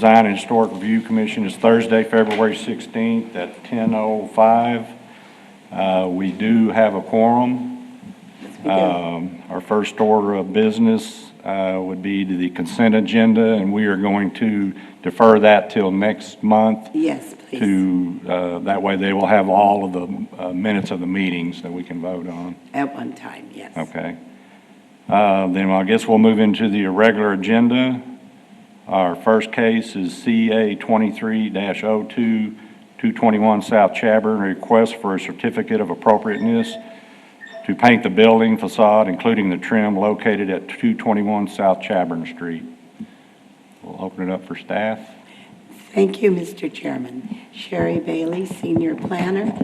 Design and Historic Review Commission is Thursday, February 16th at 10:05. We do have a quorum. Our first order of business would be to the consent agenda, and we are going to defer that till next month. Yes, please. That way they will have all of the minutes of the meetings that we can vote on. At one time, yes. Okay. Then I guess we'll move into the irregular agenda. Our first case is CA 23-02, 221 South Chadbourn, request for a certificate of appropriateness to paint the building facade, including the trim located at 221 South Chadbourn Street. We'll open it up for staff. Thank you, Mr. Chairman. Sherry Bailey, Senior Planner.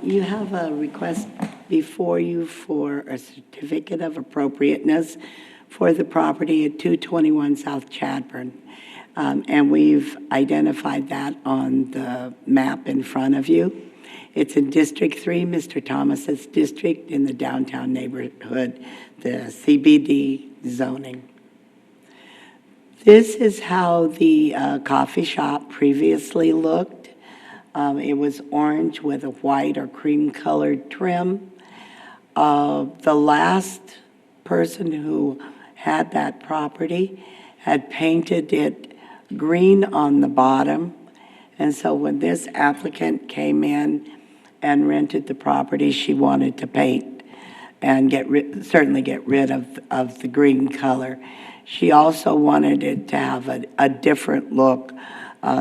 You have a request before you for a certificate of appropriateness for the property at 221 South Chadbourn. And we've identified that on the map in front of you. It's in District 3, Mr. Thomas's district, in the downtown neighborhood, the CBD zoning. This is how the coffee shop previously looked. It was orange with a white or cream-colored trim. The last person who had that property had painted it green on the bottom. And so when this applicant came in and rented the property, she wanted to paint and certainly get rid of the green color. She also wanted it to have a different look,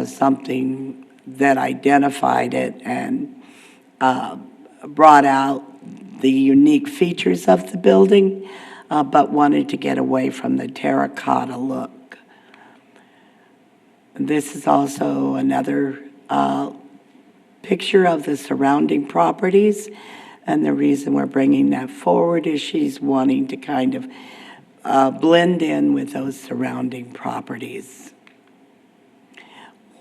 something that identified it and brought out the unique features of the building, but wanted to get away from the terracotta look. This is also another picture of the surrounding properties, and the reason we're bringing that forward is she's wanting to kind of blend in with those surrounding properties.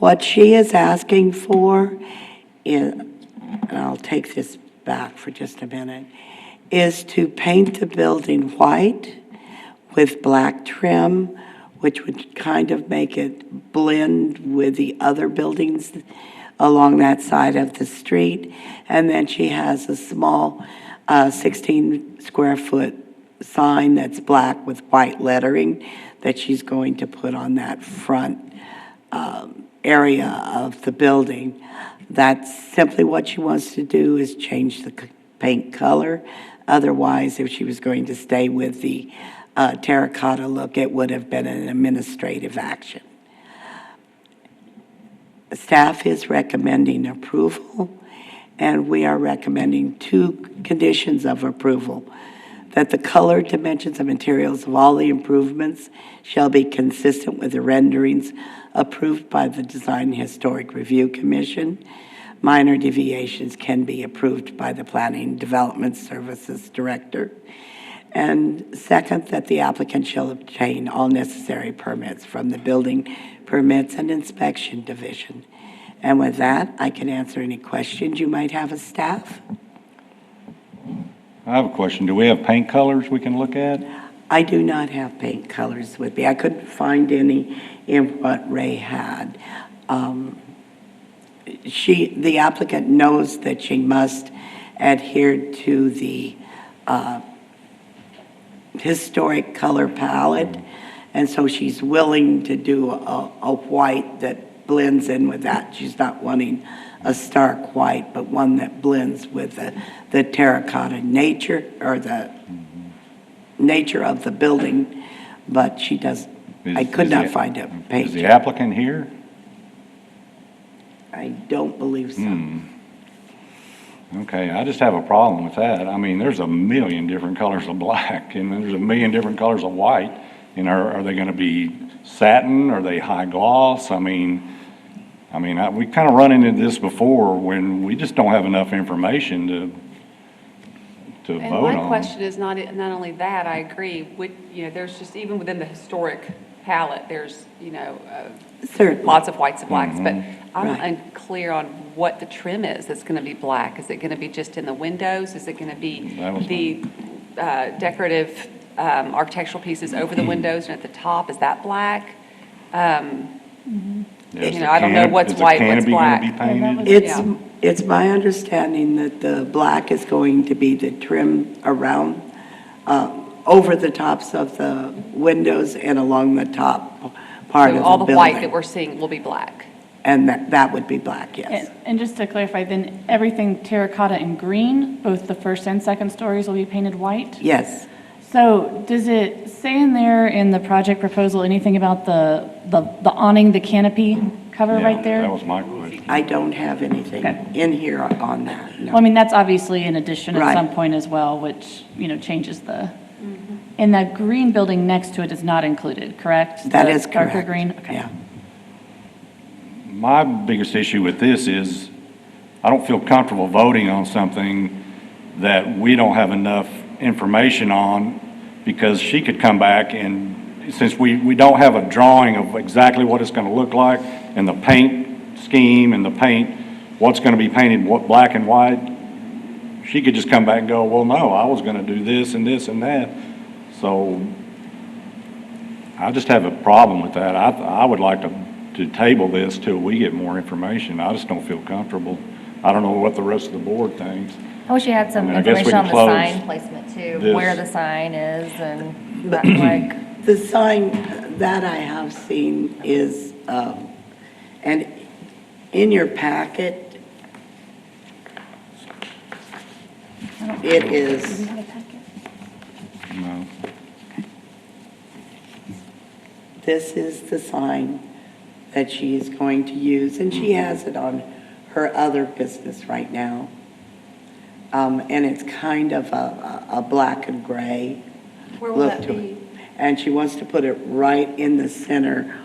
What she is asking for is, and I'll take this back for just a minute, is to paint the building white with black trim, which would kind of make it blend with the other buildings along that side of the street. And then she has a small 16 square foot sign that's black with white lettering that she's going to put on that front area of the building. That's simply what she wants to do, is change the paint color. Otherwise, if she was going to stay with the terracotta look, it would have been an administrative action. Staff is recommending approval, and we are recommending two conditions of approval: that the color, dimensions, and materials of all the improvements shall be consistent with the renderings approved by the Design and Historic Review Commission. Minor deviations can be approved by the Planning and Development Services Director. And second, that the applicant shall obtain all necessary permits from the Building Permits and Inspection Division. And with that, I can answer any questions you might have as staff. I have a question. Do we have paint colors we can look at? I do not have paint colors with me. I couldn't find any in what Ray had. The applicant knows that she must adhere to the historic color palette, and so she's willing to do a white that blends in with that. She's not wanting a stark white, but one that blends with the terracotta nature, or the nature of the building, but she does. I could not find a paint. Is the applicant here? I don't believe so. Okay, I just have a problem with that. I mean, there's a million different colors of black, and there's a million different colors of white. And are they going to be satin? Are they high gloss? I mean, we kind of run into this before when we just don't have enough information to vote on. And my question is not only that, I agree with, there's just, even within the historic palette, there's, Certainly. lots of whites and blacks, but I'm Right. unclear on what the trim is that's going to be black. Is it going to be just in the windows? Is it going to be the decorative architectural pieces over the windows and at the top? Is that black? Is You the know, I don't know canop- what's is the white, what's canopy gonna black. be painted? Yeah. It's my understanding that the black is going to be the trim around, over the tops of the windows and along the top part So of all the the white that building. we're seeing will be black. And that would be black, yes. And just to clarify, then everything terracotta and green, both the first and second stories will be painted white? Yes. So does it say in there in the project proposal anything about the awning, the canopy cover Yeah, right there? That was my question. I don't have anything Okay. in here on that, no. Well, I mean, that's obviously an addition at Right. some point as well, which, changes the, and that green building next to it is not included, correct? That The is correct. Darker green? Okay. Yeah. My biggest issue with this is, I don't feel comfortable voting on something that we don't have enough information on, because she could come back and, since we don't have a drawing of exactly what it's gonna look like, and the paint scheme and the paint, what's gonna be painted, what, black and white, she could just come back and go, well, no, I was gonna do this and this and that. So, I just have a problem with that. I would like to table this till we get more information. I just don't feel comfortable. I don't know what the rest of the board thinks. I wish you had some I mean, I guess we information on can the close sign placement too, this. where the sign is and that, like, The sign that I have seen is, and in your packet, it is, No. this is the sign that she is going to use, and she has it on her other business right now. And it's kind of a black and gray Where will look that to be? it. And she wants to put it right in the center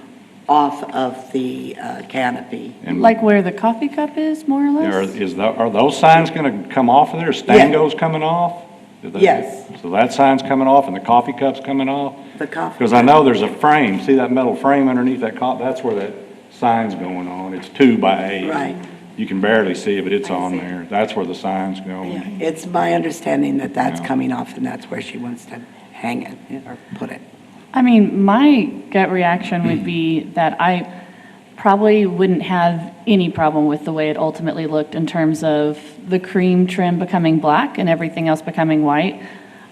off of the canopy. And Like where the coffee cup is, more or less? are those signs gonna come off of there? Stango's coming off? Is that- Yes. So that sign's coming off and the coffee cup's coming off? The coffee. Because I know there's a frame, see that metal frame underneath that that's where that sign's going on. It's 2 by 8. Right. You can barely see it, but it's I on see. there. That's where the sign's Yeah, going. it's my understanding that that's Yeah. coming off, and that's where she wants to hang it or put it. I mean, my gut reaction would be that I probably wouldn't have any problem with the way it ultimately looked in terms of the cream trim becoming black and everything else becoming white.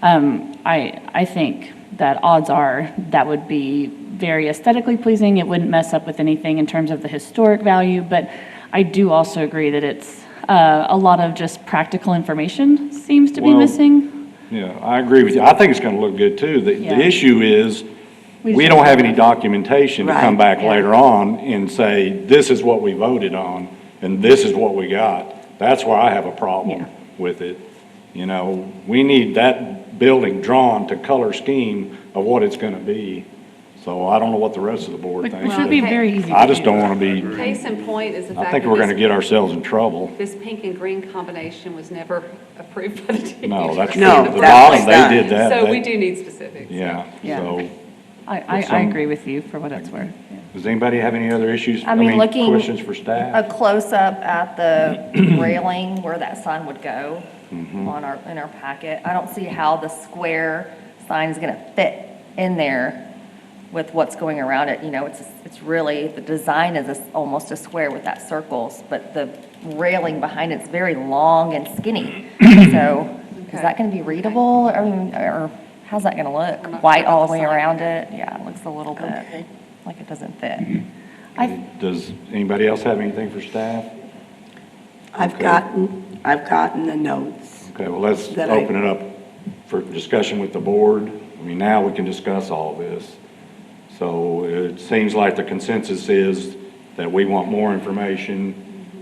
I think that odds are that would be very aesthetically pleasing. It wouldn't mess up with anything in terms of the historic value, but I do also agree that it's a lot of just practical information seems to be Well, missing. Yeah, I agree with you. I think it's gonna look good too. Yeah. The issue is, We we just don't have don't any have- documentation to come Right, back yeah. later on and say, this is what we voted on, and this is what we got. That's where I have a problem Yeah. with it. You know, we need that building drawn to color scheme of what it's gonna be. So I don't know what the rest of the board Which thinks. would be very easy to I just do. don't wanna be, Case in point is the I fact think that we're gonna this, get ourselves in trouble. this pink and green combination was never approved by the DEP. No, that's No, true. The that bottom, was they done. did that. So They- we do need specifics. Yeah, Yeah. so, I some- agree with you for what it's worth. Yeah. does anybody have any other issues? I mean, looking- Questions for staff? a close-up at the railing where that sign would go Mm-hmm. in our packet. I don't see how the square sign is gonna fit in there with what's going around it. It's really, the design is almost a square with that circles, but the railing behind it's very long and skinny. So is that gonna be readable? I mean, or how's that gonna I'm look? not White sure all about the way the sign. around it? Yeah, it looks a little bit Okay. like it doesn't fit. Does anybody else have anything for staff? I've Okay. gotten the notes. Okay, well, let's That I- open it up for discussion with the board. I mean, now we can discuss all this. So it seems like the consensus is that we want more information,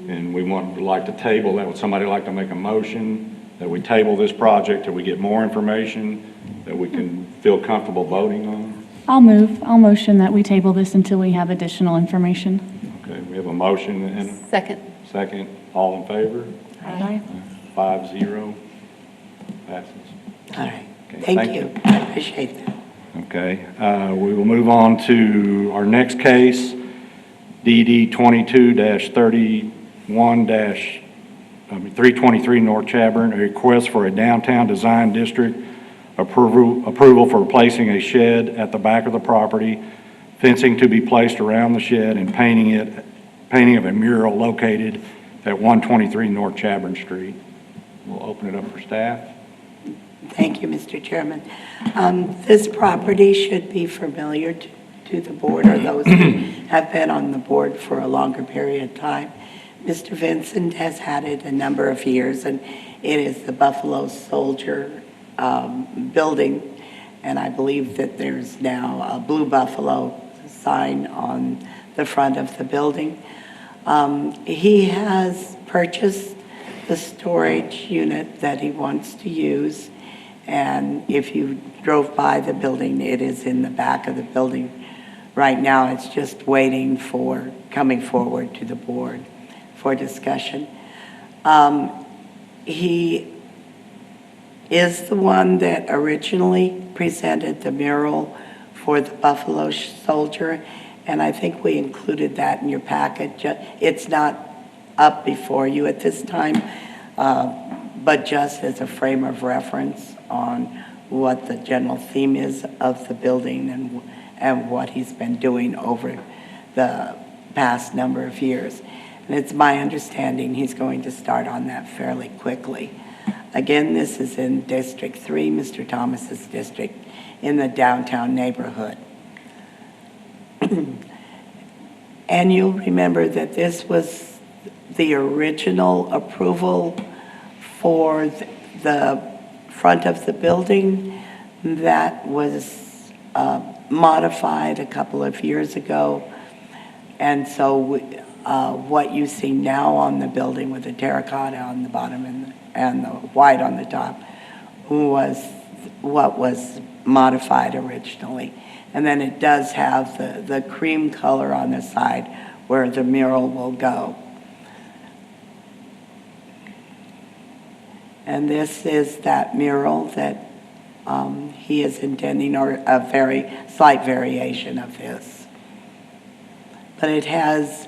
and we would like to table that. Would somebody like to make a motion that we table this project till we get more information that we can feel comfortable voting on? I'll motion that we table this until we have additional information. Okay, we have a motion and a Second. second. All in favor? Aye. 5-0. Passes. All right, Okay, thank thank you. you. I appreciate that. Okay, we will move on to our next case, DD 22-323 North Chaburn, a request for a downtown design district approval for replacing a shed at the back of the property fencing to be placed around the shed, and painting of a mural located at 123 North Chadbourne Street. We'll open it up for staff. Thank you, Mr. Chairman. This property should be familiar to the board or those who have been on the board for a longer period of time. Mr. Vincent has had it a number of years, and it is the Buffalo Soldier building, and I believe that there's now a Blue Buffalo sign on the front of the building. He has purchased the storage unit that he wants to use, and if you drove by the building, it is in the back of the building. Right now, it's just waiting for coming forward to the board for discussion. He is the one that originally presented the mural for the Buffalo Soldier, and I think we included that in your package. It's not up before you at this time, but just as a frame of reference on what the general theme is of the building and what he's been doing over the past number of years. And it's my understanding he's going to start on that fairly quickly. Again, this is in District 3, Mr. Thomas's district, in the downtown neighborhood. And you'll remember that this was the original approval for the front of the building that was modified a couple of years ago. And so what you see now on the building with the terracotta on the bottom and the white on the top was what was modified originally. And then it does have the cream color on the side where the mural will go. And this is that mural that he is intending, or a very slight variation of this. But it has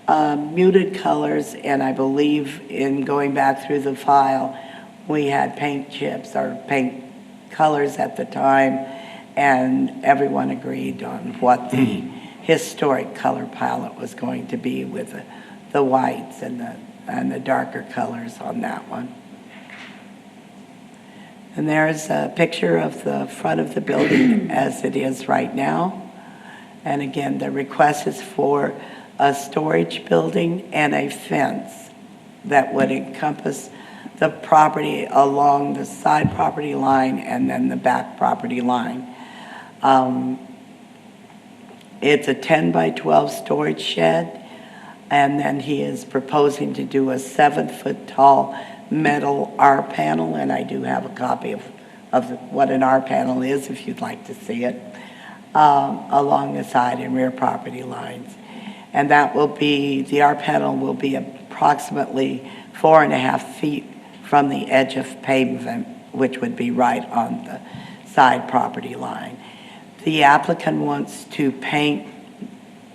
muted colors, and I believe in going back through the file, we had paint chips or paint colors at the time, and everyone agreed on what the historic color palette was going to be with the whites and the darker colors on that one. And there's a picture of the front of the building as it is right now. And again, the request is for a storage building and a fence that would encompass the property along the side property line and then the back property line. It's a 10 by 12 storage shed, and then he is proposing to do a 7-foot tall metal R panel, and I do have a copy of what an R panel is if you'd like to see it, along the side and rear property lines. And that will be, the R panel will be approximately 4.5 feet from the edge of pavement, which would be right on the side property line. The applicant wants to paint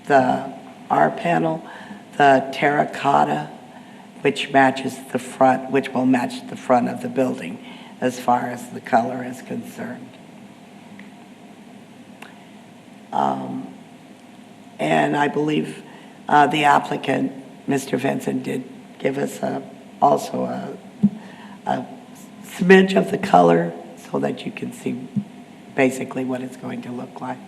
the R panel, the terracotta, which matches the front, which will match the front of the building as far as the color is concerned. And I believe the applicant, Mr. Vincent, did give us also a smidge of the color so that you can see basically what it's going to look like.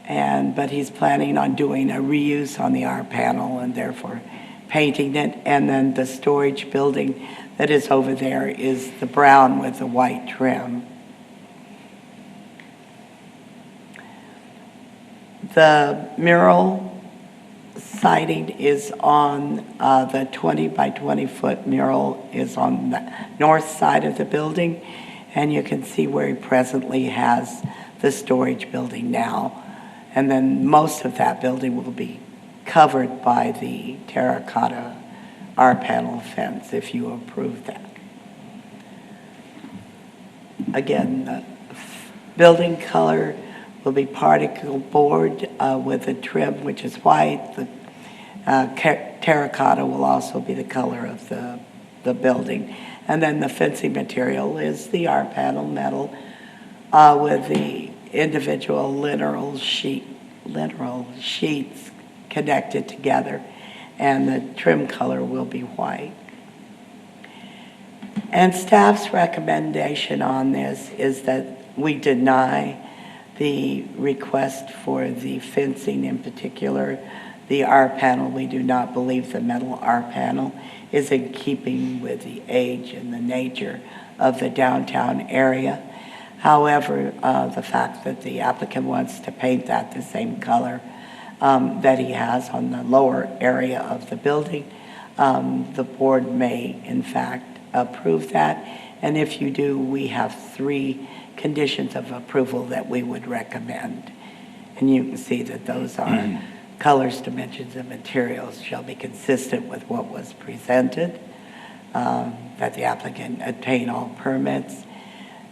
But he's planning on doing a reuse on the R panel and therefore painting it. And then the storage building that is over there is the brown with the white trim. The mural siding is on the 20 by 20 foot mural is on the north side of the building, and you can see where he presently has the storage building now. And then most of that building will be covered by the terracotta R panel fence if you approve that. Again, the building color will be particle board with a trim which is white. The terracotta will also be the color of the building. And then the fencing material is the R panel metal with the individual literal sheets connected together, and the trim color will be white. And staff's recommendation on this is that we deny the request for the fencing, in particular, the R panel. We do not believe the metal R panel is in keeping with the age and the nature of the downtown area. However, the fact that the applicant wants to paint that the same color that he has on the lower area of the building, the board may, in fact, approve that. And if you do, we have 3 conditions of approval that we would recommend. And you can see that those are colors, dimensions, and materials shall be consistent with what was presented, that the applicant obtain all permits,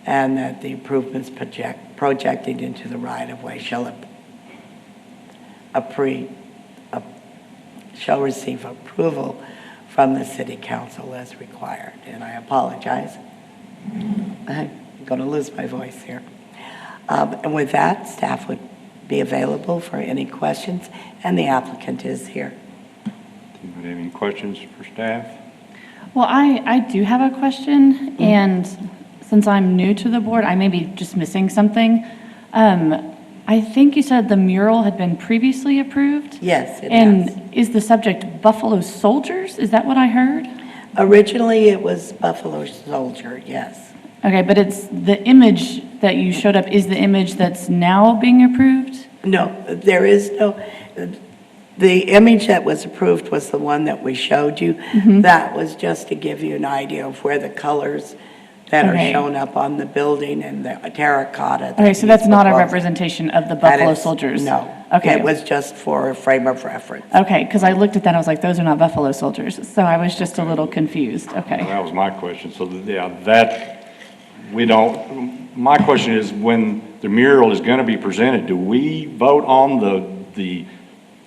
and that the improvements projected into the right-of-way shall receive approval from the city council as required. And I apologize. I'm going to lose my voice here. And with that, staff would be available for any questions, and the applicant is here. Anybody have any questions for staff? Well, I do have a question, and since I'm new to the board, I may be just missing something. I think you said the mural had been previously approved? Yes, it has. And is the subject Buffalo Soldiers? Is that what I heard? Originally, it was Buffalo Soldier, yes. Okay, but it's the image that you showed up is the image that's now being approved? No, there is no, the image that was approved was the one that we showed you. That was just to give you an idea of where the colors that are Okay. shown up on the building and the terracotta. Okay, so that's not a representation of the That Buffalo is- Soldiers? No. Okay. It was just for a frame of reference. Okay, because I looked at that, I was like, those are not Buffalo Soldiers. So I was just a little confused. Okay. That was my question. So, yeah, that, we don't, my question is, when the mural is going to be presented, do we vote on the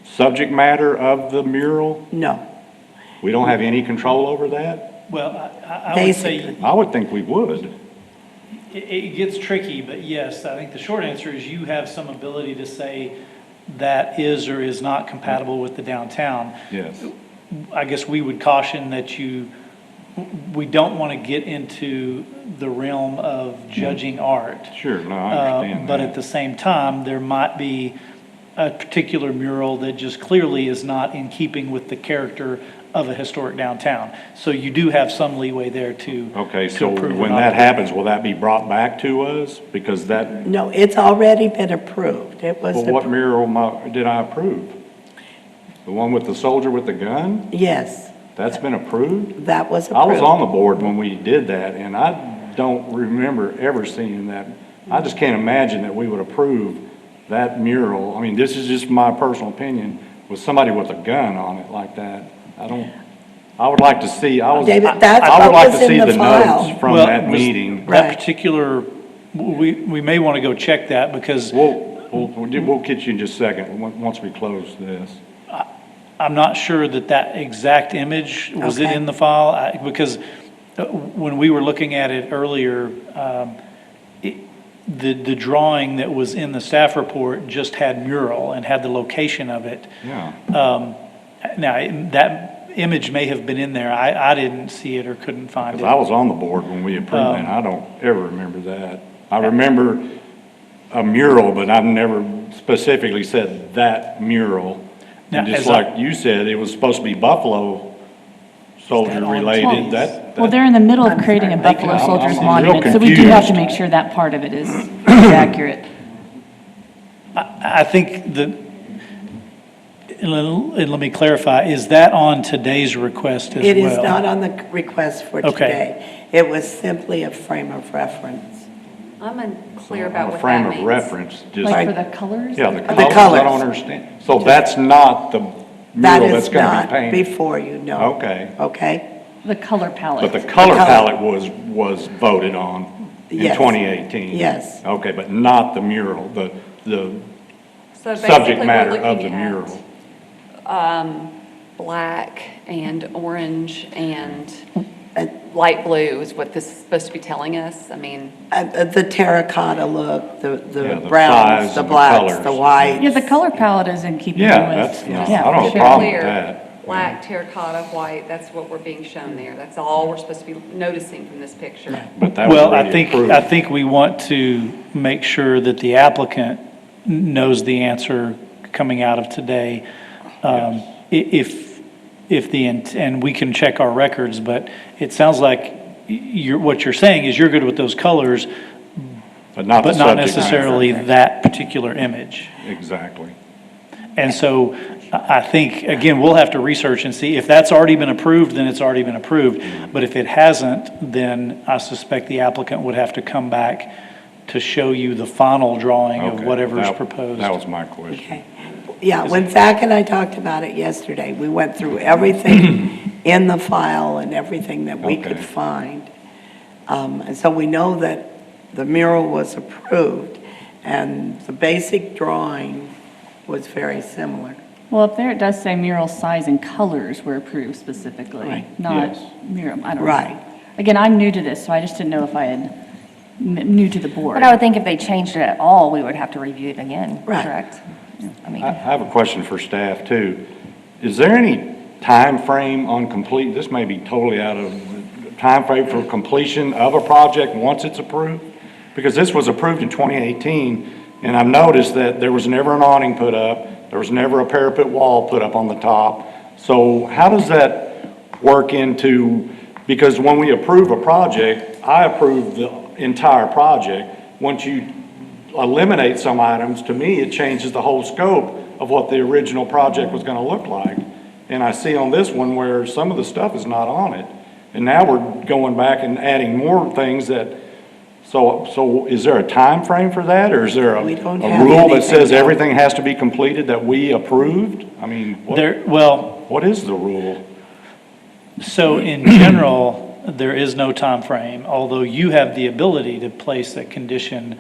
subject matter of the mural? No. We don't have any control over that? Well, I would say Basically. I would think we would. it gets tricky, but yes, I think the short answer is you have some ability to say that is or is not compatible with the downtown. Yes. I guess we would caution that we don't want to get into the realm of judging art. Sure, no, I understand But that. at the same time, there might be a particular mural that just clearly is not in keeping with the character of a historic downtown. So you do have some leeway there to Okay, to so approve or when not that approve. happens, will that be brought back to us? Because that, No, it's already been approved. It was, well, what appro- mural did I approve? The one with the soldier with the gun? yes, That's been approved? that was I was approved. on the board when we did that, and I don't remember ever seeing that. I just can't imagine that we would approve that mural. I mean, this is just my personal opinion, with somebody with a gun on it like that. I would like to see, David, that's I would what like was to in see the the file. notes from Well, that was- meeting. Right. That particular, we may want to go check that because We'll get you in just a second, once we close this. I'm not sure that exact image, was it Okay. in the file? Because when we were looking at it earlier, the drawing that was in the staff report just had mural and had the location of it. Yeah. Now, that image may have been in there. I didn't see it or couldn't find Because I it. was on the board when we approved it, and I don't ever remember that. I remember a mural, but I've never specifically said that mural. Now, And just as I- like you said, it was supposed to be Buffalo Soldier related, Well, they're in the middle of creating a Buffalo I'm Soldiers real monument, so we do have to confused. make sure that part of it is accurate. I think and let me clarify, is that on today's request as well? It is not on the request for Okay. today. It was simply a frame of reference. I'm unclear On about a what frame that of means. reference, just, Like for the colors? yeah, the The colors, I colors. don't understand. So that's not the That mural that's is gonna be not painted? before you, no. Okay. Okay? The color palette. But the color color. palette was voted on in Yes. 2018? Yes. Okay, but not the mural, the So subject basically, we're matter of looking the at, mural. Black and orange and light blue is what this is supposed to be telling us? I mean, The terracotta look, Yeah, the the browns, size the and the blacks, the colors. whites. Yeah, the color palette is in keeping with. Yeah, that's, no, yeah, I don't have for a sure. problem with clear, that. black, terracotta, white, that's what we're being shown there. That's all we're supposed to be noticing from this picture. But that was Well, already approved. I think we want to make sure that the applicant knows the answer coming out of today. If the, and we can check our records, but it sounds like what you're saying is you're good with those colors, But not the but not subject matter. necessarily that particular image. Exactly. And so I think, again, we'll have to research and see if that's already been approved, then it's already been approved. But if it hasn't, then I suspect the applicant would have to come back to show you the final drawing of Okay. whatever is That- proposed. That was my question. Okay. Yeah, when Zach and I talked about it yesterday, we went through everything in the file and everything that we could Okay. find. And so we know that the mural was approved, and the basic drawing was very similar. Well, up there it does say mural size and colors were approved specifically, Right. not Yes. mural, I don't know. Right. Again, I'm new to this, so I just didn't know if I had, new to the board. But I would think if they changed it at all, we would have to review it again, Right. correct? I mean, I have a question for staff too. Is there any time frame on complete, this may be totally out of, time frame for completion of a project once it's approved? Because this was approved in 2018, and I've noticed that there was never an awning put up, there was never a parapet wall put up on the top. So how does that work into, because when we approve a project, I approve the entire project. Once you eliminate some items, to me, it changes the whole scope of what the original project was gonna look like. And I see on this one where some of the stuff is not on it. And now we're going back and adding more things that, so is there a time frame for that? Or is there a We don't a have rule that anything says yet. everything has to be completed that we approved? I mean, Well, what is the rule? so in general, there is no time frame. Although you have the ability to place a condition.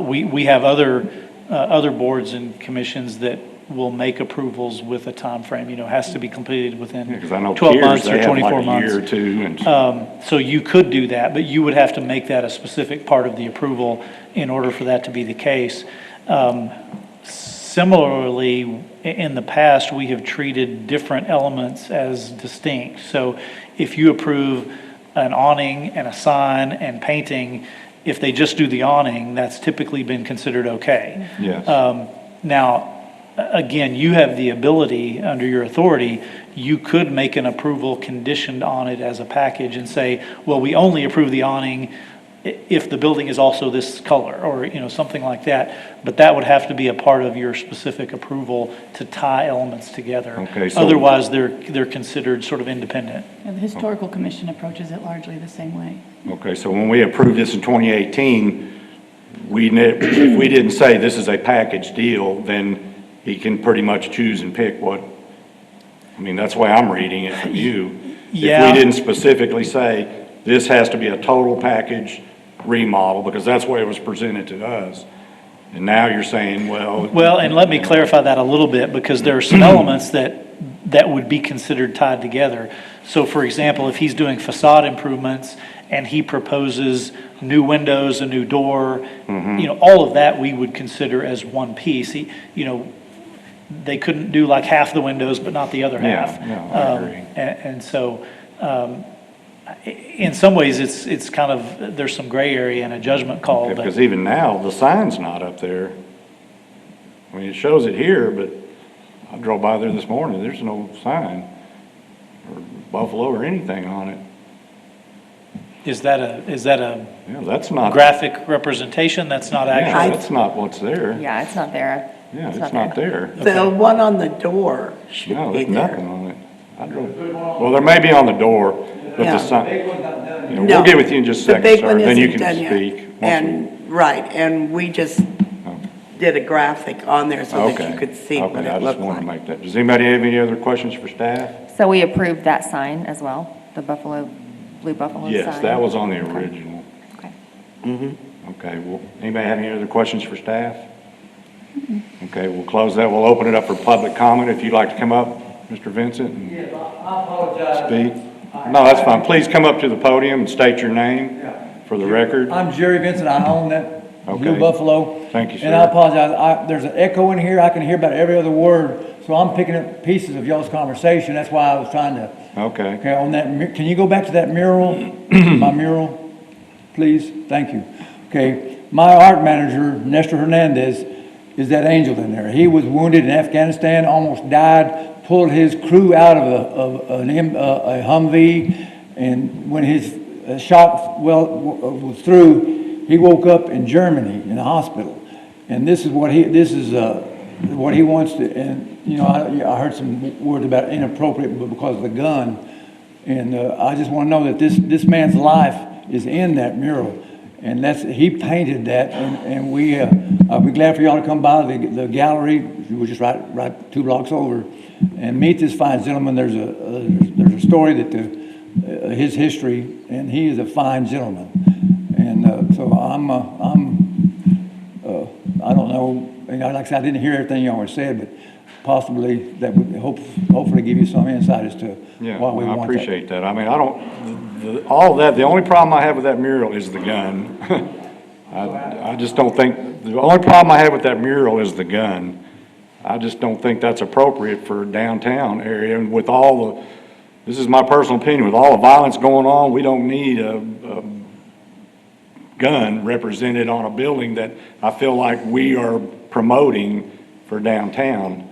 We have other boards and commissions that will make approvals with a time frame. Has to be completed within Because I know 12 Piers, months they or have 24 like a months. year or two and. So you could do that, but you would have to make that a specific part of the approval in order for that to be the case. Similarly, in the past, we have treated different elements as distinct. So if you approve an awning and a sign and painting, if they just do the awning, that's typically been considered okay. Yes. Now, again, you have the ability, under your authority, you could make an approval conditioned on it as a package and say, well, we only approve the awning if the building is also this color, or, something like that. But that would have to be a part of your specific approval to tie elements together. Okay, so- Otherwise, they're considered sort of independent. And the historical commission approaches it largely the same way. Okay, so when we approved this in 2018, if we didn't say this is a package deal, then he can pretty much choose and pick what, I mean, that's the way I'm reading it from you. Yeah. If we didn't specifically say, this has to be a total package remodel, because that's the way it was presented to us. And now you're saying, well. Well, and let me clarify that a little bit, because there are some elements that would be considered tied together. So for example, if he's doing facade improvements and he proposes new windows, a new door, all of that we would consider as one piece. They couldn't do like half the windows, but not the other half. Yeah, I agree. And so, in some ways, it's kind of, there's some gray area and a judgment call. Okay, but- because even now, the sign's not up there. I mean, it shows it here, but I drove by there this morning, there's no sign or Buffalo or anything on it. Is that a Yeah, that's not. graphic representation? That's not Yeah, actual? that's not what's there. yeah, it's not there. Yeah, it's not there. The one on the door should No, be there's nothing there. on it. I drove, well, there may be on the door, but Yeah. the sign, No, we'll get with you in just a the second, big sir, one then you isn't can done yet. speak. Once we- And, right, and we just did a graphic on there so that Okay. you could see what Okay, I it just looked wanted to like. make that. Does anybody have any other questions for staff? So we approved that sign as well, the blue buffalo sign? Yes, that was on the original. Okay. Okay, well, anybody have any other questions for staff? Okay, we'll close that. We'll open it up for public comment. If you'd like to come up, Mr. Vincent, and I apologize. speak. No, that's fine. Please come up to the podium and state your name for the record. I'm Jerry Vincent, I own that Blue Okay. Buffalo. Thank you, And I sir. apologize, there's an echo in here, I can hear about every other word, so I'm picking up pieces of y'all's conversation, that's why I was trying to, Okay. okay, on that, can you go back to that mural, my mural, please? Thank you. Okay, my art manager, Nestor Hernandez, is that angel in there. He was wounded in Afghanistan, almost died, pulled his crew out of a Humvee, and when his shot was through, he woke up in Germany in a hospital. And this is what he wants to, and, you know, I heard some words about inappropriate because of the gun. And I just want to know that this man's life is in that mural. And he painted that, and I'll be glad for y'all to come by the gallery, we're just right 2 blocks over, and meet this fine gentleman. There's a story that his history, and he is a fine gentleman. And so I don't know, like I said, I didn't hear everything y'all were said, but possibly that would hopefully give you some insight as to Yeah, why we I want that. appreciate that. I mean, all of that, the only problem I have with that mural is the gun. I just don't think, the only problem I have with that mural is the gun. I just don't think that's appropriate for a downtown area, and with this is my personal opinion, with all the violence going on, we don't need a gun represented on a building that I feel like we are promoting for downtown.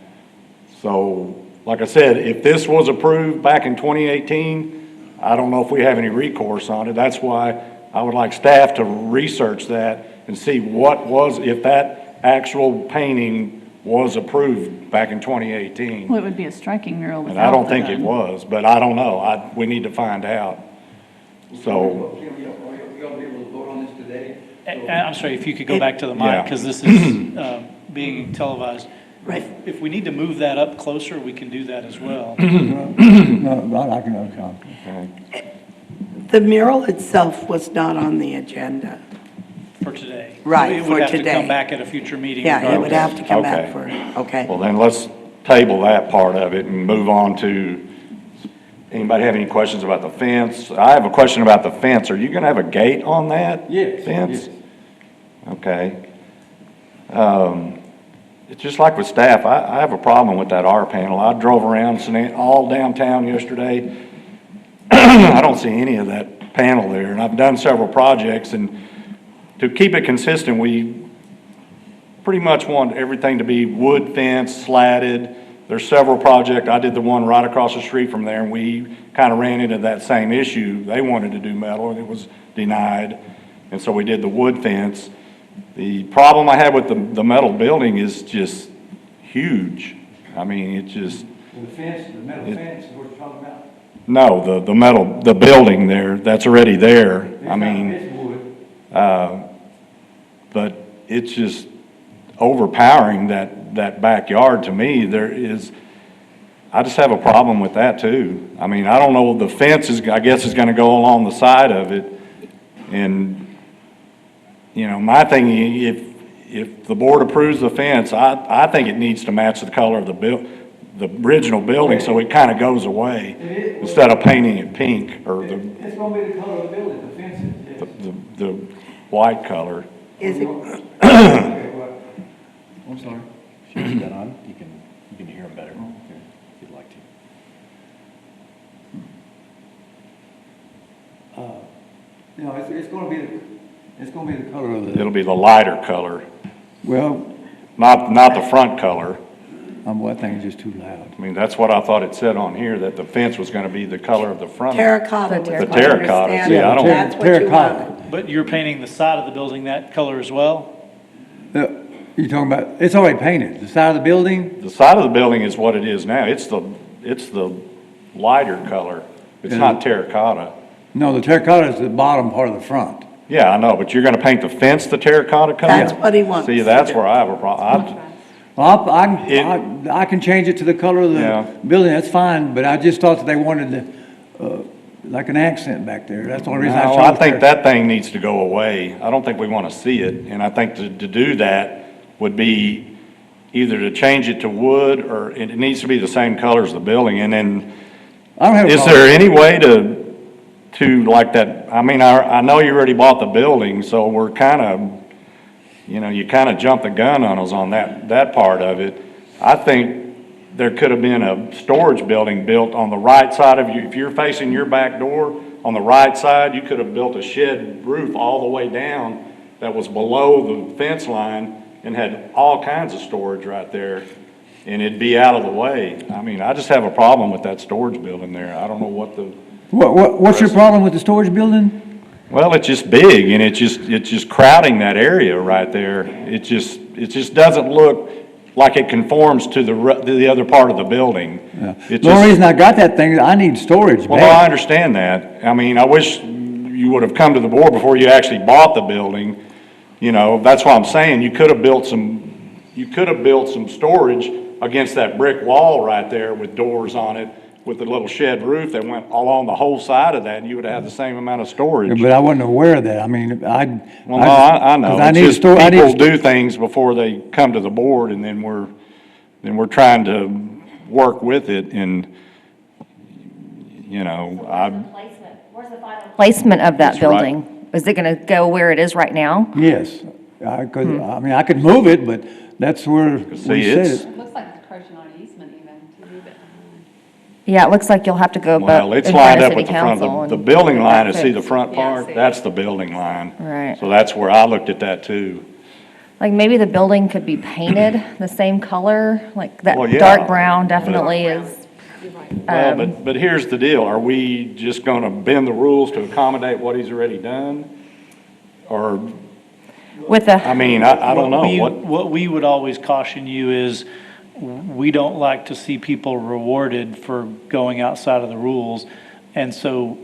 So, like I said, if this was approved back in 2018, I don't know if we have any recourse on it. That's why I would like staff to research that and see if that actual painting was approved back in 2018. Well, it would be a striking mural And without I don't the think it gun. was, but I don't know. We need to find out. So, Are you gonna be able to vote on this today? I'm sorry, if you could go back to the Yeah. mic, because this is being televised. Right. If we need to move that up closer, we can do that as well. No, I can. okay. The mural itself was not on the agenda. For today. Right, It for would have to today. come back at a future meeting. Yeah, it would regardless. have to come back Okay. for, okay. Well, then let's table that part of it and move on to, anybody have any questions about the fence? I have a question about the fence. Are you gonna have a gate on that? Yes, Fence? yes. Okay. It's just like with staff, I have a problem with that R panel. I drove around all downtown yesterday. I don't see any of that panel there, and I've done several projects, and to keep it consistent, we pretty much want everything to be wood fence, slatted. There's several projects. I did the one right across the street from there, and we kind of ran into that same issue. They wanted to do metal, and it was denied, and so we did the wood fence. The problem I have with the metal building is just huge. I mean, it just, The metal fence is what you're talking about? no, the metal, the building there, that's already there. I mean, It's wood. but it's just overpowering that backyard to me. I just have a problem with that too. I mean, I don't know, the fence I guess is gonna go along the side of it. And, you know, my thing, if the board approves the fence, I think it needs to match the color of the original building, so it kind of goes away, instead of painting it pink, or It's gonna be the color of the building, the fence is. the white color. Is it, I'm sorry. Should I put that on? You can hear them better if you'd like to. You know, it's gonna be the color of the, It'll be the lighter color, well, not the front color. I think it's just too loud. I mean, that's what I thought it said on here, that the fence was gonna be the color of the front. terracotta The was my terracotta, see, understanding. I don't- That's what you Terracotta. wanted. But you're painting the side of the building that color as well? You're talking about, it's already painted, the side of the building? The side of the building is what it is now. It's the lighter color. It's Yeah. not terracotta. No, the terracotta is the bottom part of the front. Yeah, I know, but you're gonna paint the fence the terracotta color? That's what he wants See, to that's do. where I have a problem. Well, I can change it to the color of Yeah. the building, that's fine, but I just thought that they wanted like an accent back there, that's the only reason I No, showed I it think there. that thing needs to go away. I don't think we wanna see it, and I think to do that would be either to change it to wood, or it needs to be the same color as the building, and then I don't have a Is problem. there any way to like that, I mean, I know you already bought the building, so we're kind of, you kind of jumped the gun on us on that part of it. I think there could have been a storage building built on the right side of you. If you're facing your back door, on the right side, you could have built a shed roof all the way down that was below the fence line and had all kinds of storage right there, and it'd be out of the way. I mean, I just have a problem with that storage building there. I don't know what the, What's your problem with the storage building? well, it's just big, and it's just crowding that area right there. It just doesn't look like it conforms to the other part of the building. It The only just, reason I got that thing is I need storage well, I bad. understand that. I mean, I wish you would have come to the board before you actually bought the building. That's what I'm saying. You could have built some storage against that brick wall right there with doors on it, with the little shed roof that went along the whole side of that, and you would have the same amount of storage. But I wasn't aware of that. I mean, Well, no, I know. 'cause I It's need just store, I people need, do things before they come to the board, and then we're trying to work with it, and, Where's the final placement of that That's right. building? Is it going to go where it is right now? yes. I mean, I could move it, but that's where we See, said it's- it. Looks like it's approaching on easement even to move it behind. Yeah, it looks like you'll have to go well, it's in front lined of up city with the front, council. the and building get line, that to see the fixed. front Yeah, I part, see. that's the building line. Right. So that's where I looked at that too. Like maybe the building could be painted the same color, like that Well, yeah, dark brown definitely is. You're right. Well, but here's the deal, are we just gonna bend the rules to accommodate what he's already done? Or, With I a, mean, I don't know, What we would always caution you is, we don't like to see people rewarded for going outside of the rules. And so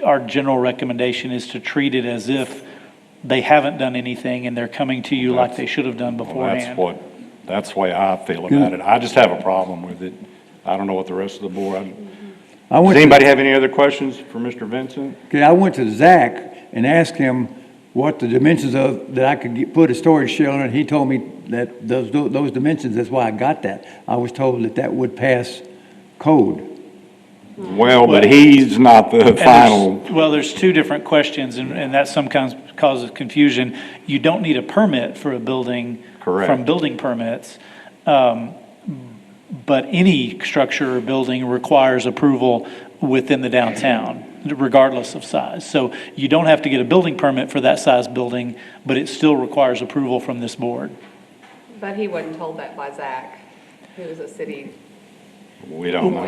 our general recommendation is to treat it as if they haven't done anything and they're coming to you like they should have done well, beforehand. that's the way I feel about it. I just have a problem with it. I don't know what the rest of the board, I does went to- anybody have any other questions for Mr. Vincent? Okay, I went to Zach and asked him what the dimensions of, that I could put a storage shed on, and he told me that those dimensions, that's why I got that. I was told that would pass code. Well, but he's not the And final, well, there's two different questions, and that sometimes causes confusion. You don't need a permit for a building. Correct. From building permits. But any structure or building requires approval within the downtown, regardless of size. So you don't have to get a building permit for that size building, but it still requires approval from this board. But he wasn't told that by Zach, who was a city we don't know.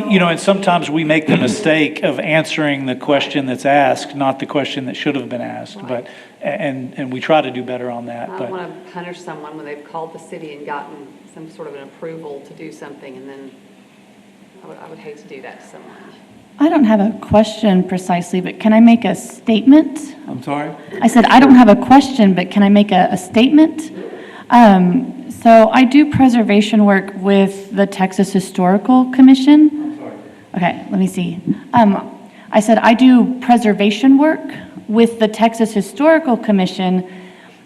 You know, and sometimes we make the mistake of answering the question that's asked, not the question that should have been asked. But, and we try to do better on that, I but. don't want to punish someone when they've called the city and gotten some sort of an approval to do something, and then I would hate to do that to someone. I don't have a question precisely, but can I make a statement? I'm sorry? I said, I don't have a question, but can I make a statement? So I do preservation work with the Texas Historical Commission. Okay, let me see. I said, I do preservation work with the Texas Historical Commission,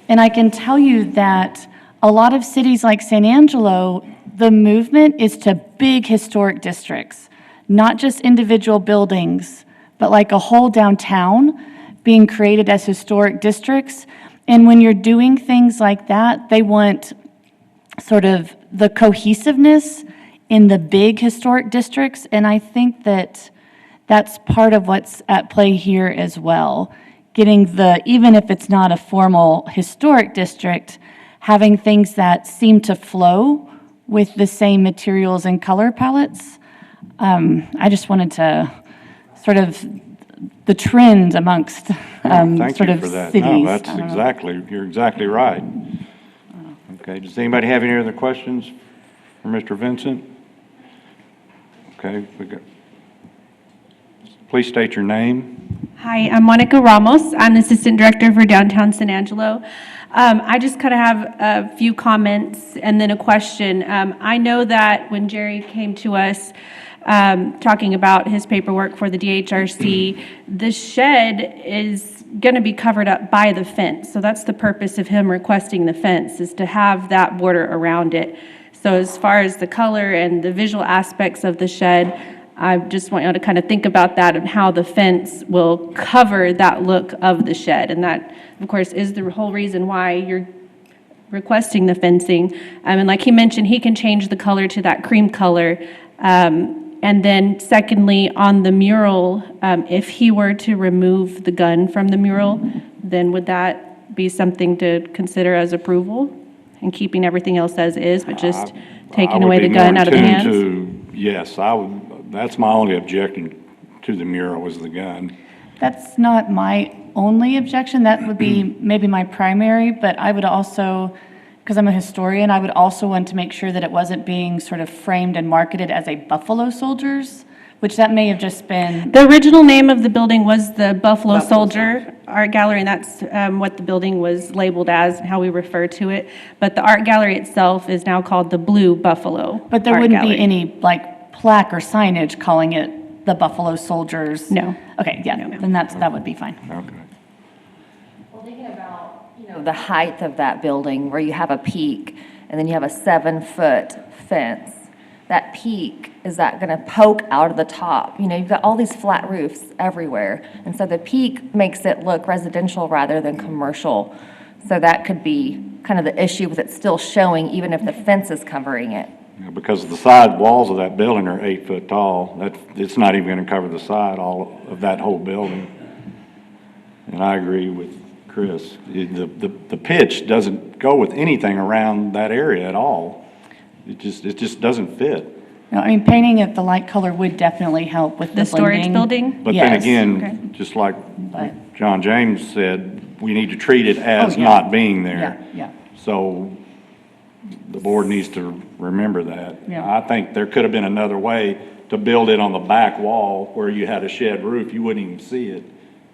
and I can tell you that a lot of cities like San Angelo, the movement is to big historic districts, not just individual buildings, but like a whole downtown being created as historic districts. And when you're doing things like that, they want sort of the cohesiveness in the big historic districts. And I think that that's part of what's at play here as well. Getting even if it's not a formal historic district, having things that seem to flow with the same materials and color palettes. I just wanted to sort of the trend amongst Thank sort you of for that. cities. No, that's I don't know. exactly, you're exactly right. Okay, does anybody have any other questions for Mr. Vincent? Okay, please state your name. Hi, I'm Monica Ramos. I'm the Assistant Director for Downtown San Angelo. I just kind of have a few comments and then a question. I know that when Jerry came to us talking about his paperwork for the DHRC, the shed is going to be covered up by the fence. So that's the purpose of him requesting the fence, is to have that border around it. So as far as the color and the visual aspects of the shed, I just want you to kind of think about that and how the fence will cover that look of the shed. And that, of course, is the whole reason why you're requesting the fencing. And like he mentioned, he can change the color to that cream color. And then secondly, on the mural, if he were to remove the gun from the mural, then would that be something to consider as approval? And keeping everything else as is, but just taking away the gun out of the hands? Yes, that's my only objection to the mural was the gun. That's not my only objection. That would be maybe my primary, but I would also, because I'm a historian, I would also want to make sure that it wasn't being sort of framed and marketed as a Buffalo Soldiers, which that may have just been. The original name of the building was the Buffalo Soldier Art Gallery, and that's what the building was labeled as, how we refer to it. But the art gallery itself is now called the Blue Buffalo But there Art wouldn't Gallery. be any, like, plaque or signage calling it the Buffalo Soldiers? No. Okay, yeah, then that would be fine. Okay. Well, thinking about, the height of that building, where you have a peak, and then you have a 7-foot fence, that peak, is that gonna poke out of the top? You've got all these flat roofs everywhere, and so the peak makes it look residential rather than commercial. So that could be kind of the issue with it still showing, even if the fence is covering it. Yeah, because the side walls of that building are 8 foot tall. It's not even gonna cover the side, all of that whole building. And I agree with Chris. The pitch doesn't go with anything around that area at all. It just doesn't fit. No, I mean, painting it the light color would definitely help with the The storage blending. building? But then Yes. again, just like But- John James said, we need to treat it as Oh, yeah. not being there. Yeah. So the board needs to remember that. Yeah. I think there could have been another way to build it on the back wall where you had a shed roof, you wouldn't even see it.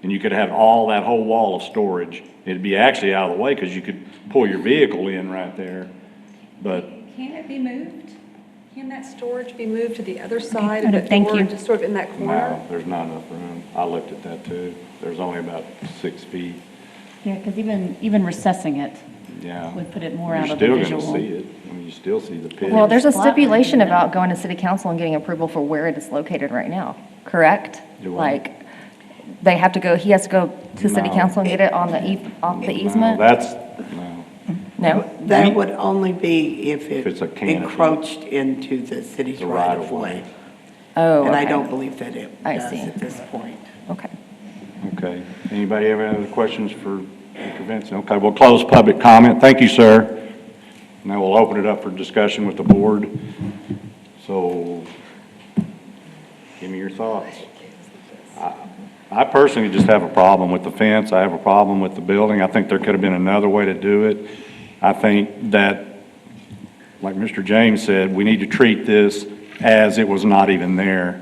And you could have that whole wall of storage. It'd be actually out of the way because you could pull your vehicle in right there. But Can it be moved? Can that storage be moved to the other side of no, the thank door, you. just sort of in that corner? no, there's not enough room. I looked at that too. There's only about 6 feet. Yeah, because even recessing it Yeah. would put it more out of the You're visual. still gonna see it. I mean, you still see the pitch. Well, there's a Flat roof, stipulation isn't it? about going to city council and getting approval for where it is located right now, correct? Do what? Like, he has to go to city No. council and get it on off the No, easement? no. No? That would only be if If it's a it canopy. encroached into the city's The right right-of-way. of way. Oh, And I okay. don't believe that it I does see. at this point. Okay. Okay. Anybody have any other questions for Mr. Vincent? Okay, we'll close public comment. Thank you, sir. Now we'll open it up for discussion with the board. So, give me your thoughts. I personally just have a problem with the fence. I have a problem with the building. I think there could have been another way to do it. I think that, like Mr. James said, we need to treat this as it was not even there.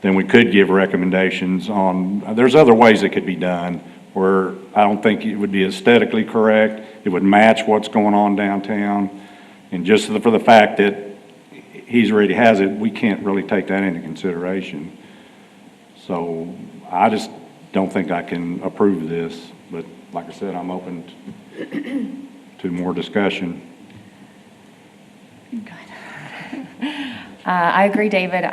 Then we could give recommendations on, there's other ways it could be done where I don't think it would be aesthetically correct. It would match what's going on downtown. And just for the fact that he's already has it, we can't really take that into consideration. So I just don't think I can approve this. But like I said, I'm open to more discussion. I agree, David.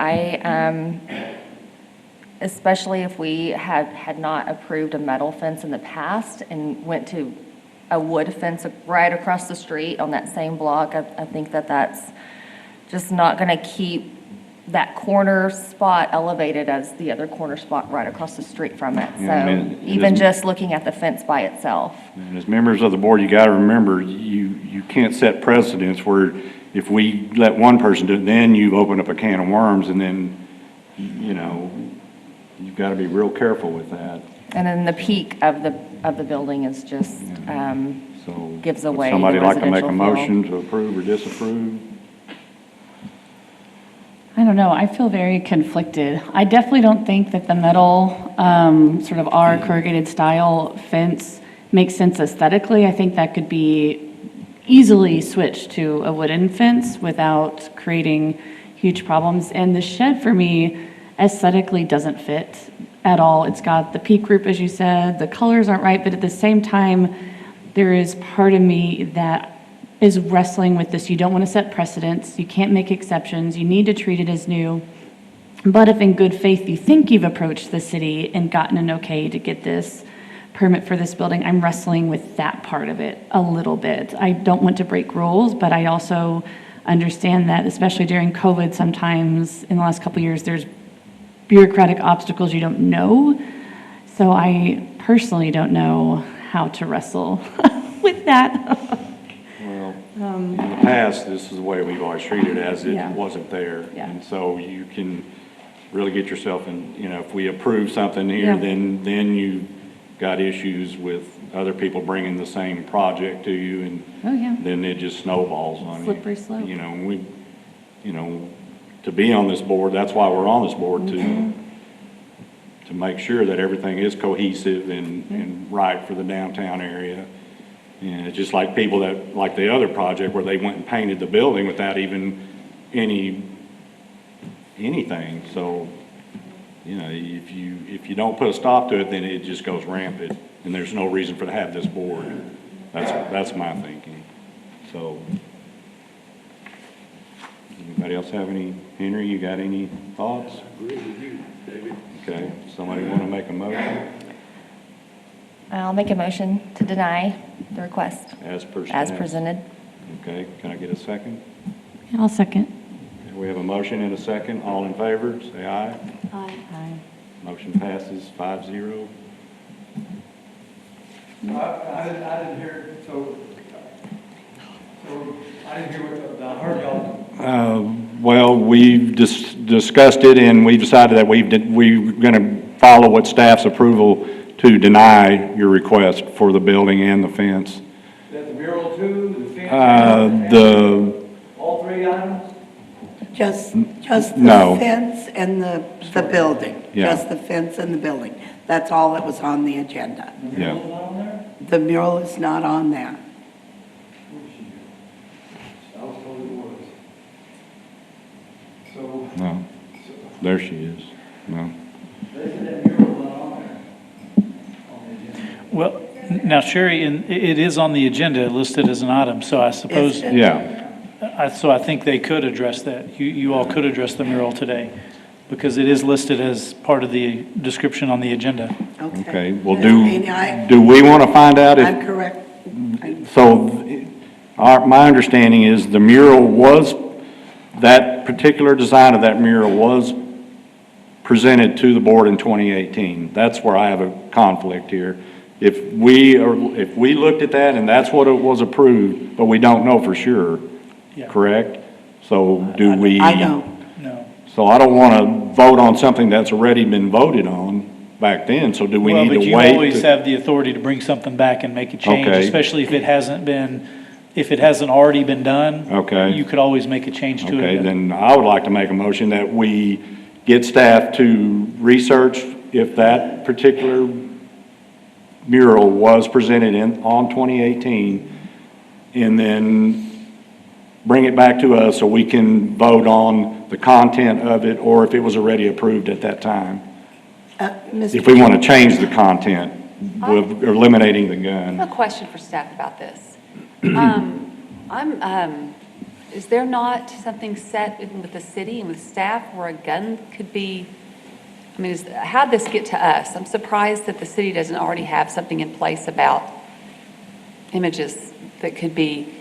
Especially if we had not approved a metal fence in the past and went to a wood fence right across the street on that same block, I think that's just not going to keep that corner spot elevated as the other corner spot right across the street from it. Yeah, I So mean, even isn't- just looking at the fence by itself. And as members of the board, you got to remember, you can't set precedents where if we let one person do it, then you open up a can of worms, and then, you've got to be real careful with that. And then the peak of the building is just, So. Gives would away the somebody like to make a residential feel. motion to approve or disapprove? I don't know, I feel very conflicted. I definitely don't think that the metal, sort of our corrugated style fence makes sense aesthetically. I think that could be easily switched to a wooden fence without creating huge problems. And the shed for me aesthetically doesn't fit at all. It's got the peak group, as you said, the colors aren't right, but at the same time, there is part of me that is wrestling with this. You don't want to set precedents. You can't make exceptions. You need to treat it as new. But if in good faith you think you've approached the city and gotten an okay to get this permit for this building, I'm wrestling with that part of it a little bit. I don't want to break rules, but I also understand that, especially during COVID, sometimes in the last couple of years, there's bureaucratic obstacles you don't know. So I personally don't know how to wrestle with that. Well, in the past, this is the way we've always treated it, as it Yeah. wasn't there. Yeah. And so you can really get yourself in, if we approve something here, Yeah. then you got issues with other people bringing the same project to you, and Oh, yeah. then it just snowballs on you. Slippery slope. To be on this board, that's why we're on this board, Mm-hmm. to make sure that everything is cohesive and right for the downtown area. And it's just like people that, like the other project where they went and painted the building without even anything. So, if you don't put a stop to it, then it just goes rampant, and there's no reason for to have this board. That's my thinking. So, anybody else have any? Henry, you got any thoughts? I agree with you, David. Okay, somebody want to make a motion I'll make a motion to deny the request as as presented. Okay, can I get a second? I'll second. Okay, we have a motion and a second. All in favor, say aye. Aye. Motion passes 5-0. I didn't hear, so I didn't hear what, I heard y'all. Well, we've discussed it, and we decided that we're going to follow what staff's approval to deny your request for the building and the fence. Is that the mural too, the fence? All three items? Just No. the fence and the building. Yeah. Just the fence and the building. That's all that was on the agenda. The mural's not on there? The mural is not on there. I was told it was. So, No, there she is. No. they said that mural's not on there. On the agenda. Well, now Sherry, it is on the agenda listed as an item, so I suppose, Is it? Yeah, so I think they could address that. You all could address the mural today, because it is listed as part of the description on the agenda. okay. Well, I mean, do we want to find out I'm if, correct. so my understanding is the mural was, that particular design of that mural was presented to the board in 2018. That's where I have a conflict here. If we looked at that and that's what it was approved, but we don't know for sure, Yeah. correct? So do we? I know. No. So I don't want to vote on something that's already been voted on back then, so do we Well, need but to you wait? always have the authority to bring something back and make a change, Okay. especially if it hasn't already been done. Okay. You could always make a change to it. Okay, then I would like to make a motion that we get staff to research if that particular mural was presented on 2018, and then bring it back to us so we can vote on the content of it, or if it was already approved at that time. If we want to change the content, with eliminating the I gun. have a question for staff about this. Is there not something set with the city and with staff where a gun could be, I mean, how'd this get to us? I'm surprised that the city doesn't already have something in place about images that could be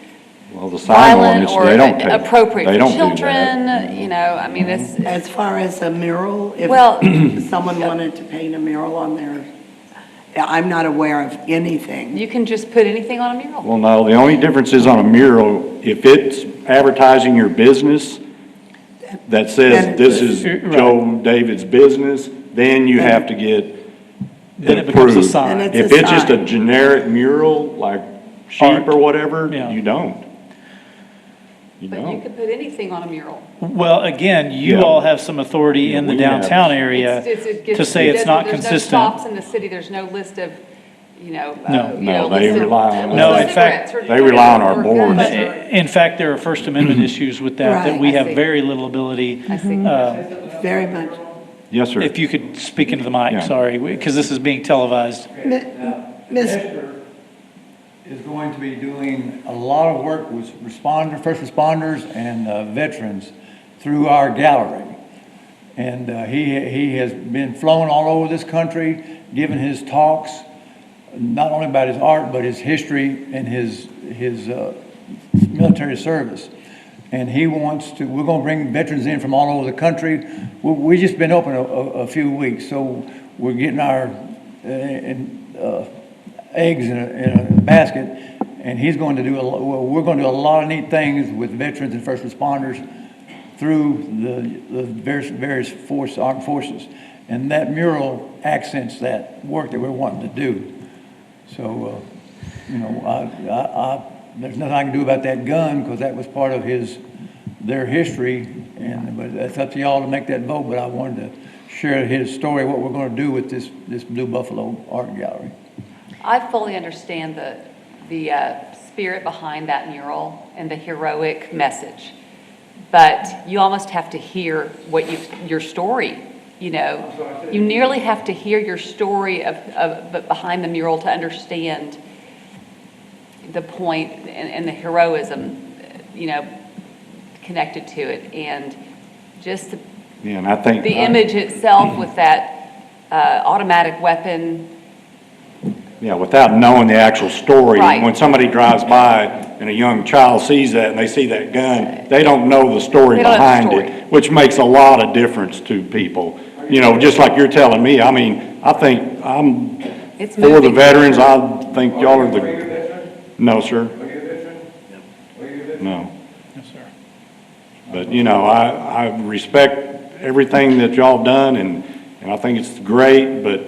Well, the sign violent ordinance, or they don't take. appropriate they for don't do that. children, I mean, it's, As far as a mural, if Well- someone wanted to paint a mural on there, I'm not aware of anything. you can just put anything on a mural. Well, no, the only difference is on a mural, if it's advertising your business that Then says it's this a- is Right. Joe David's business, then you have to get Then it it becomes a approved. sign. Then If a it's just a sign. generic mural, like sheep Art. or whatever, Yeah. you don't. You But you don't. could put anything on a mural. Well, again, you Yeah. all have some authority in the we have- downtown area to say it's not There's no consistent. stops in the city, there's no list of, No. No, they list of- rely on list No, of in fact, cigarettes or they rely on our or board. guns or- In fact, there are First Amendment issues with that Right, we I have see. very little ability. I see. Very much. Yes, sir. If you could speak into the mic, Yeah. sorry, because this is being televised. Miss- Esther, is going to be doing a lot of work with first responders and veterans through our gallery. And he has been flown all over this country, giving his talks, not only about his art, but his history and his military service. And he wants to, we're going to bring veterans in from all over the country. We've just been open a few weeks, so we're getting our eggs in a basket. And he's going to do, we're going to do a lot of neat things with veterans and first responders through the various armed forces. And that mural accents that work that we're wanting to do. So, there's nothing I can do about that gun because that was part of their history. But it's up to y'all to make that vote. But I wanted to share his story, what we're going to do with this Blue Buffalo Art Gallery. I fully understand the spirit behind that mural and the heroic message, but you almost have to hear your story. You nearly have to hear your story of behind the mural to understand the point and the heroism, connected to it, and just Yeah, and I think. the image itself with that automatic weapon. Yeah, without knowing the actual story. Right. When somebody drives by and a young child sees that and they see that gun, they don't know the story They don't know the behind story. it, which makes a lot of difference to people. Just like you're telling me, I mean, I think I'm It's for the moving. veterans. I think y'all are no, sir. No. Yes, sir. But, I respect everything that y'all have done, and I think it's great, but,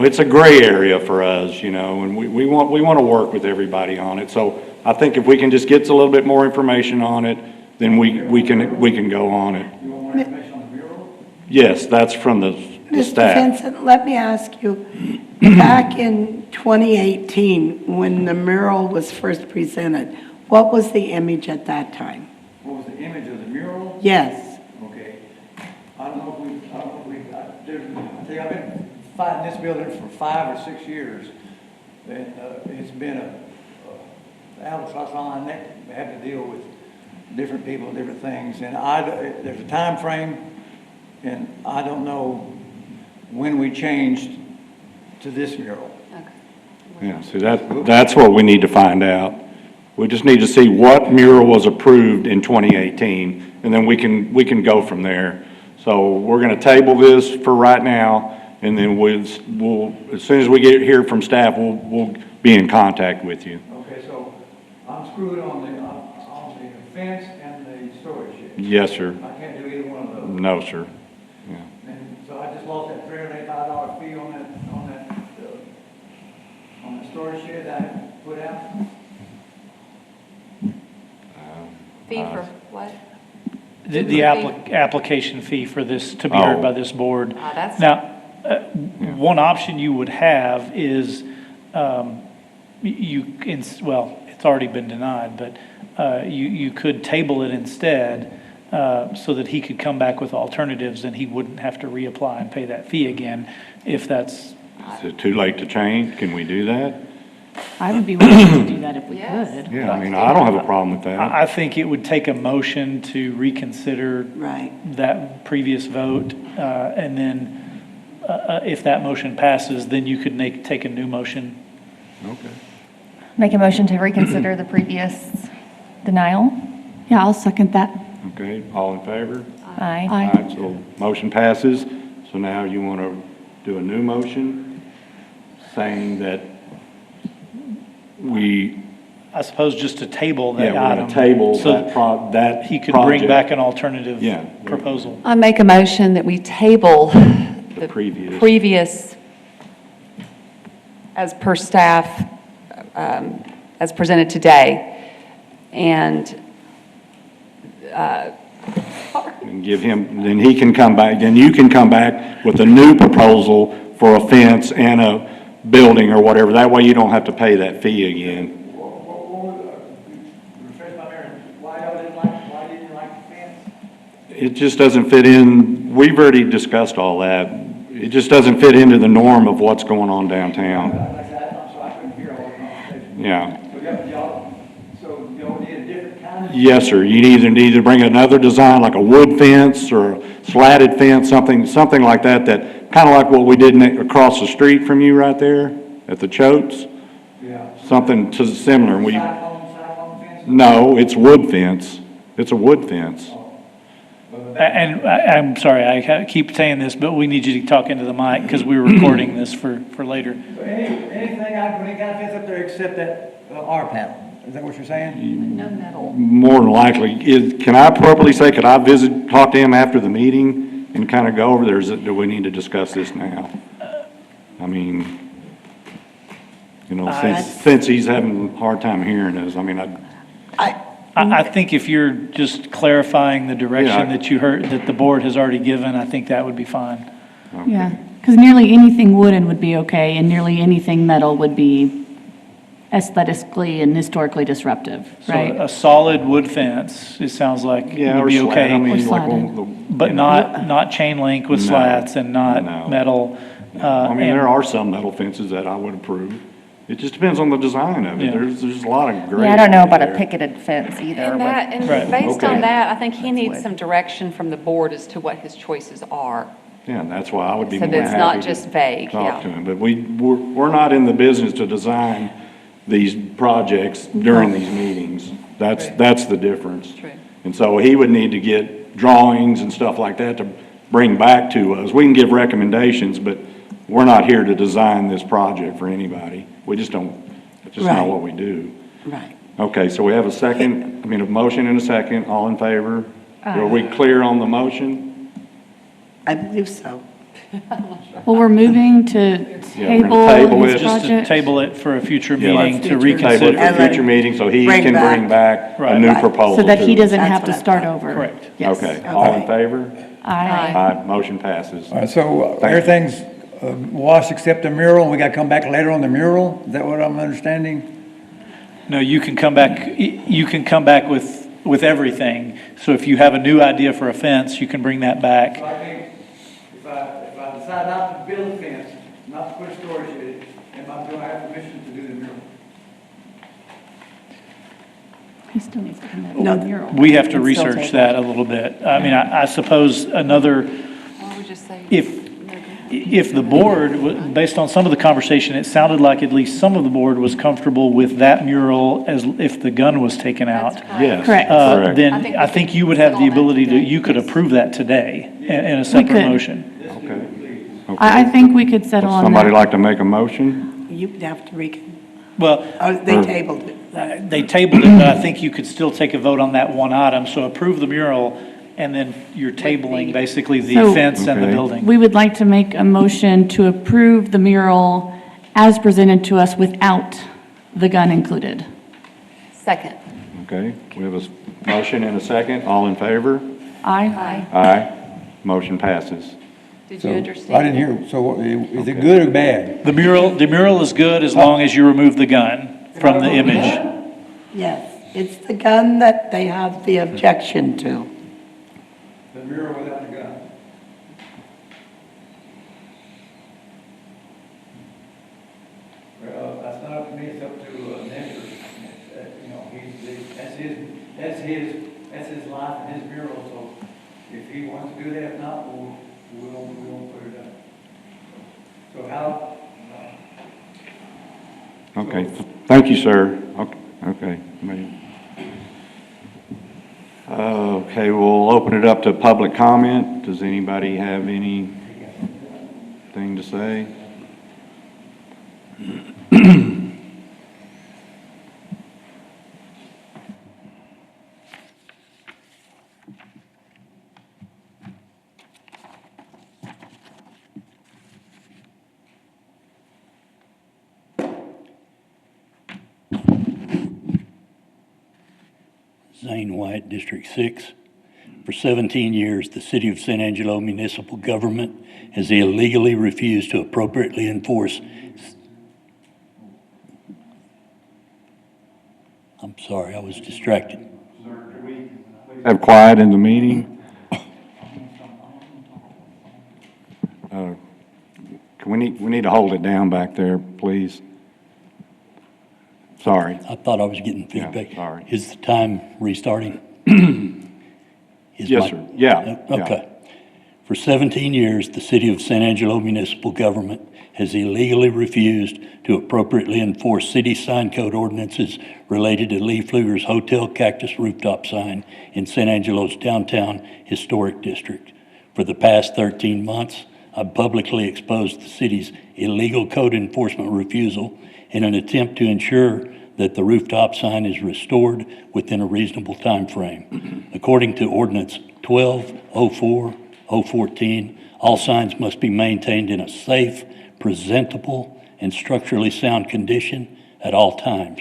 it's a gray area for us, and we want to work with everybody on it. So I think if we can just get a little bit more information on it, then we can go on it. You want more information on the mural? Yes, that's from the Mr. staff. Vincent, let me ask you, back in 2018, when the mural was first presented, what was the image at that time? What was the image of the mural? Yes. Okay. I don't know if we, I tell you, I've been fighting this building for 5 or 6 years. And it's been a albatross on my neck, having to deal with different people, different things. And there's a time frame, and I don't know when we changed to this mural. Yeah, see, that's what we need to find out. We just need to see what mural was approved in 2018, and then we can go from there. So we're going to table this for right now, and then we'll as soon as we hear from staff, we'll be in contact with you. Okay, so I'm screwed on the fence and the storage shed. Yes, sir. I can't do either one of those. No, sir. Yeah. And so I just lost that $385 fee on that storage shed that I put out. Fee for what? The application fee for this, to be heard Oh. by this board. That's. Now, one option you would have is, it's already been denied, but you could table it instead, so that he could come back with alternatives and he wouldn't have to reapply and pay that fee again, if that's, Is it too late to change? Can we do that? I would be willing to do that if we Yes. could. Yeah, I mean, I don't have a problem with that. I think it would take a motion to reconsider Right. that previous vote, and then, if that motion passes, then you could take a new motion. Okay. Make a motion to reconsider the previous denial. Yeah, I'll second that. Okay, all in favor? Aye. All right, so motion passes. So now you want to do a new motion saying that I suppose just to table that we're item. going to table so that he could bring project. back an alternative Yeah. proposal. I make a motion that we table The previous. previous, as per staff, as presented today, and And give him, then he can come back, then you can come back with a new proposal for a fence and a building or whatever. That way you don't have to pay that fee again. Refresh my memory, why didn't you like the fence? It just doesn't fit in, we've already discussed all that. It just doesn't fit into the norm of what's going on downtown. Like that, I'm sorry, I couldn't hear all the Yeah. So y'all need a different kind of? Yes, sir. You need to bring another design, like a wood fence or a slatted fence, something like that, kind of like what we did across the street from you right there at the Choates. Yeah. Something similar. Cyclone fence? No, it's wood fence. It's a wood fence. And I'm sorry, I keep saying this, but we need you to talk into the mic because we're recording this for later. So anything I can put any kind of fence up there except that R panel? Is that what you're saying? No metal. More than likely. Can I appropriately say, could I talk to him after the meeting and kind of go over there? Do we need to discuss this now? I mean, since he's having a hard time hearing us, I mean, I think if you're just clarifying the direction Yeah. that you heard, that the board has already given, I think that would be fine. Yeah, because nearly anything wooden would be okay, and nearly anything metal would be aesthetically and historically disruptive, So right? a solid wood fence, it sounds like yeah, would or be slat, okay. I mean, Or like slatted. But not chain link with No. slats and not No. metal. I mean, and- there are some metal fences that I would approve. It just depends on the design of it. Yeah. There's a lot of gray. Yeah, I don't know about a there. picketed fence either. And but- and Right. based Okay. on that, I think he That's needs wood. some direction from the board as to what his choices are. Yeah, and that's why I would be So more that than it's not happy to just vague, talk yeah. to him. But we're not in the business to design these projects during these meetings. That's the difference. True. And so he would need to get drawings and stuff like that to bring back to us. We can give recommendations, but we're not here to design this project for anybody. We just don't, it's just not Right. what we do. Right. Okay, so we have a motion and a second. All in favor? Are we clear on the motion? I believe so. Well, we're moving to Yeah, we're table gonna table this it. Just to project. table it for a future Yeah, meeting let's to Table it reconsider. And for then future meeting, so he bring can back- bring back a Right. new Right. proposal. So that he to us. doesn't That's have to what I start thought. over. Correct. Yes. Okay, all in Okay. favor? Aye. Aye, motion passes. All right, so Thank you. everything's washed except the mural, and we gotta come back later on the mural? Is that what I'm understanding? No, you can come back with everything. So if you have a new idea for a fence, you can bring that back. So I think if I decide not to build a fence, not to put a storage shed, do I have permission to do the mural? He still needs to come back No. with a mural. We have to It's still research tabled. that a little bit. I mean, I suppose another, Or we just say. if the board, based on some of the conversation, it sounded like at least some of the board was comfortable with that mural as if the gun was taken out. That's correct. Yes. Correct. Correct. Then I think I we think can you would have the settle that ability to, today. you could approve that today in a separate could. motion. Okay. I think we could settle on Somebody that. like to make a motion? You'd have to Well, they tabled it. they tabled it, but I think you could still take a vote on that one item. So approve the mural, and then you're tabling basically the So- fence and the Okay. building. We would like to make a motion to approve the mural as presented to us without the gun included. Second. Okay, we have a motion and a second. All in favor? Aye. Aye. Motion passes. Did So, you I understand? didn't hear, so is it good or bad? The mural is good as long as you remove the gun from the image. Yes, it's the gun that they have the objection to. The mural without the gun. Well, that's not up to me, it's up to Nestor. That's his life and his mural, so if he wants to do that, if not, we won't put it up. So how, Okay, thank you, sir. Okay. Okay, we'll open it up to public comment. Does anybody have anything to say? Zane White, District 6. For 17 years, the City of San Angelo municipal government has illegally refused to appropriately enforce. I'm sorry, I was distracted. Have quiet in the meeting? We need to hold it down back there, please. Sorry. I thought I was getting Yeah, feedback. sorry. Is the time restarting? Yes, sir. Yeah. Okay. For 17 years, the City of San Angelo municipal government has illegally refused to appropriately enforce city sign code ordinances related to Lee Pfluger's Hotel Cactus rooftop sign in San Angelo's downtown historic district. For the past 13 months, I've publicly exposed the city's illegal code enforcement refusal in an attempt to ensure that the rooftop sign is restored within a reasonable time frame. According to Ordinance 1204-014, all signs must be maintained in a safe, presentable, and structurally sound condition at all times.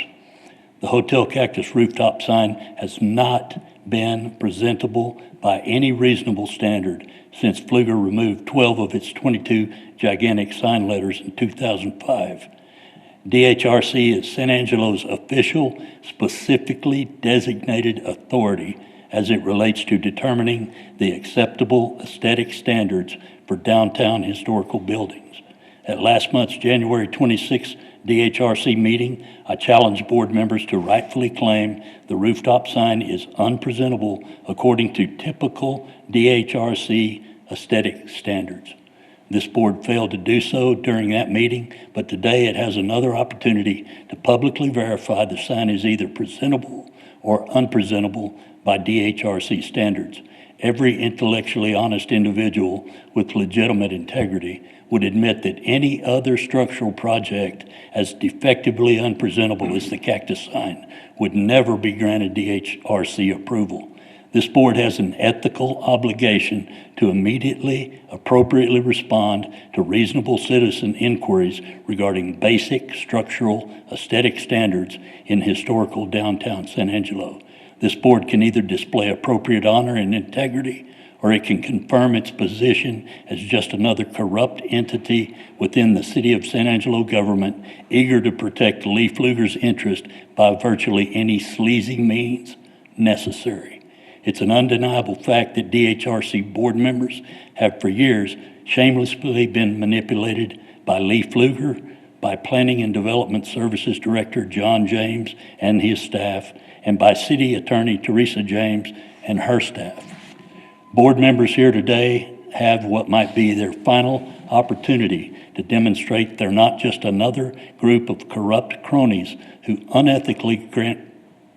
The Hotel Cactus rooftop sign has not been presentable by any reasonable standard since Pfluger removed 12 of its 22 gigantic sign letters in 2005. DHRC is San Angelo's official, specifically designated authority as it relates to determining the acceptable aesthetic standards for downtown historical buildings. At last month's January 26th DHRC meeting, I challenged board members to rightfully claim the rooftop sign is unpresentable according to typical DHRC aesthetic standards. This board failed to do so during that meeting, but today it has another opportunity to publicly verify the sign is either presentable or unpresentable by DHRC standards. Every intellectually honest individual with legitimate integrity would admit that any other structural project as defectively unpresentable as the cactus sign would never be granted DHRC approval. This board has an ethical obligation to immediately, appropriately respond to reasonable citizen inquiries regarding basic structural aesthetic standards in historical downtown San Angelo. This board can either display appropriate honor and integrity, or it can confirm its position as just another corrupt entity within the City of San Angelo government, eager to protect Lee Pfluger's interest by virtually any sleazy means necessary. It's an undeniable fact that DHRC board members have for years shamelessly been manipulated by Lee Pfluger, by Planning and Development Services Director John James and his staff, and by City Attorney Teresa James and her staff. Board members here today have what might be their final opportunity to demonstrate they're not just another group of corrupt cronies who unethically grant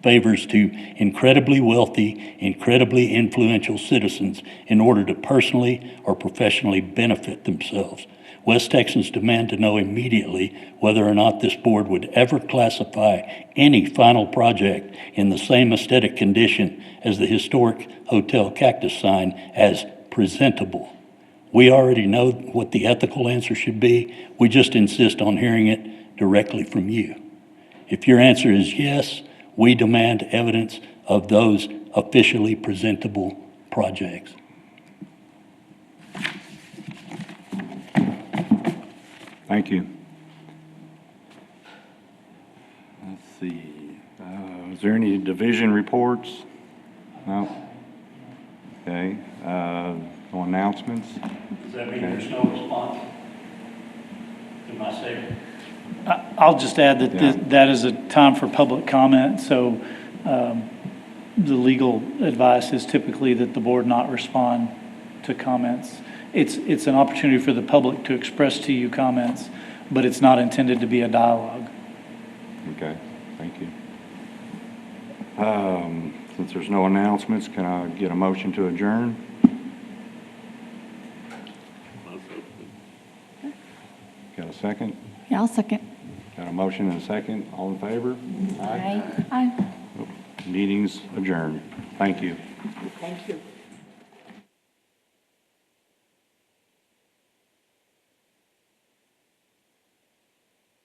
favors to incredibly wealthy, incredibly influential citizens in order to personally or professionally benefit themselves. West Texans demand to know immediately whether or not this board would ever classify any final project in the same aesthetic condition as the historic Hotel Cactus sign as presentable. We already know what the ethical answer should be. We just insist on hearing it directly from you. If your answer is yes, we demand evidence of those officially presentable projects. Thank you. Let's see. Is there any division reports? No? Okay. No announcements? Does that mean there's no response to my statement? I'll just add that Yeah. that is a time for public comment, so the legal advice is typically that the board not respond to comments. It's an opportunity for the public to express to you comments, but it's not intended to be a dialogue. Okay, thank you. Since there's no announcements, can I get a motion to adjourn? Got a second? Yeah, I'll second. Got a motion and a second? All in favor? Aye. Meeting's adjourned. Thank you. Thank you.